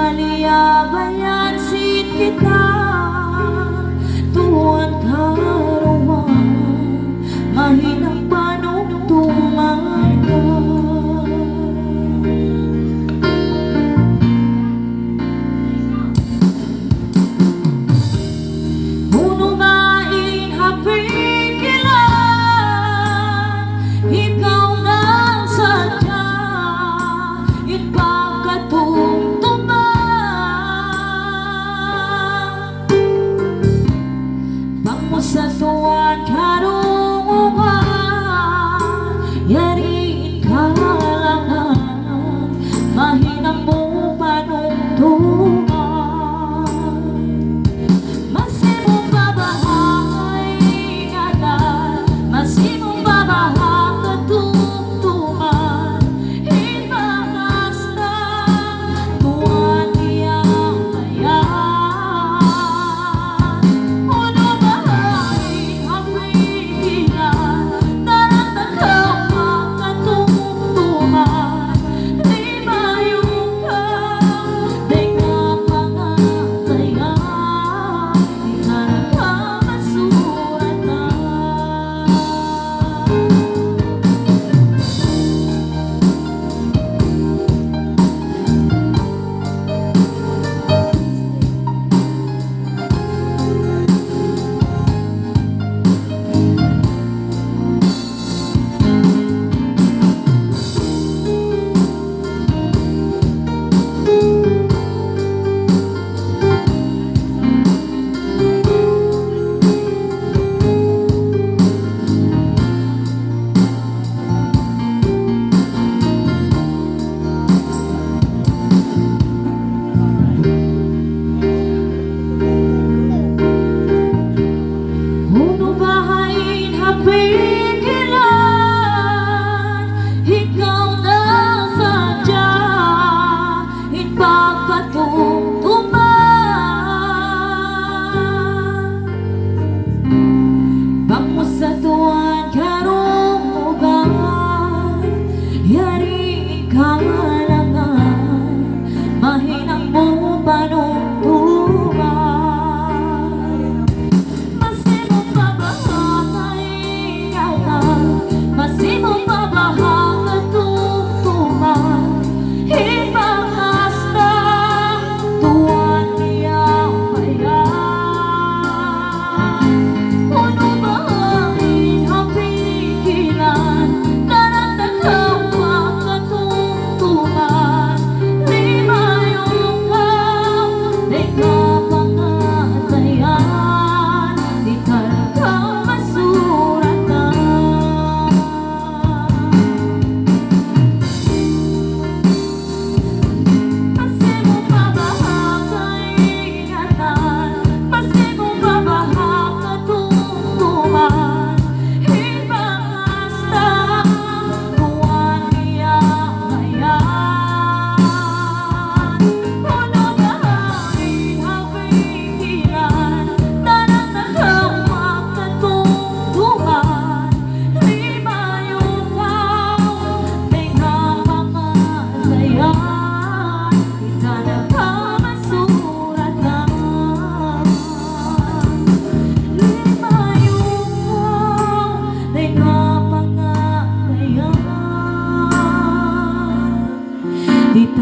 Maliyabayan sit kita tuwan karuman mahinang panugtungan ka. Hunumain hapikilan ikaw na sadya sa tuwan karungungan yariin kalangan mahinang mo panungtungan masimong babahay ingatan masimong babahay katungtungan imangas na tuwan niyang kaya mahinang mo panungtungan masimong babahay ingatan masimong babahay katungtungan imangas na tuwan niyang bayan hunumain hapikilan nanatakaw katungtungan di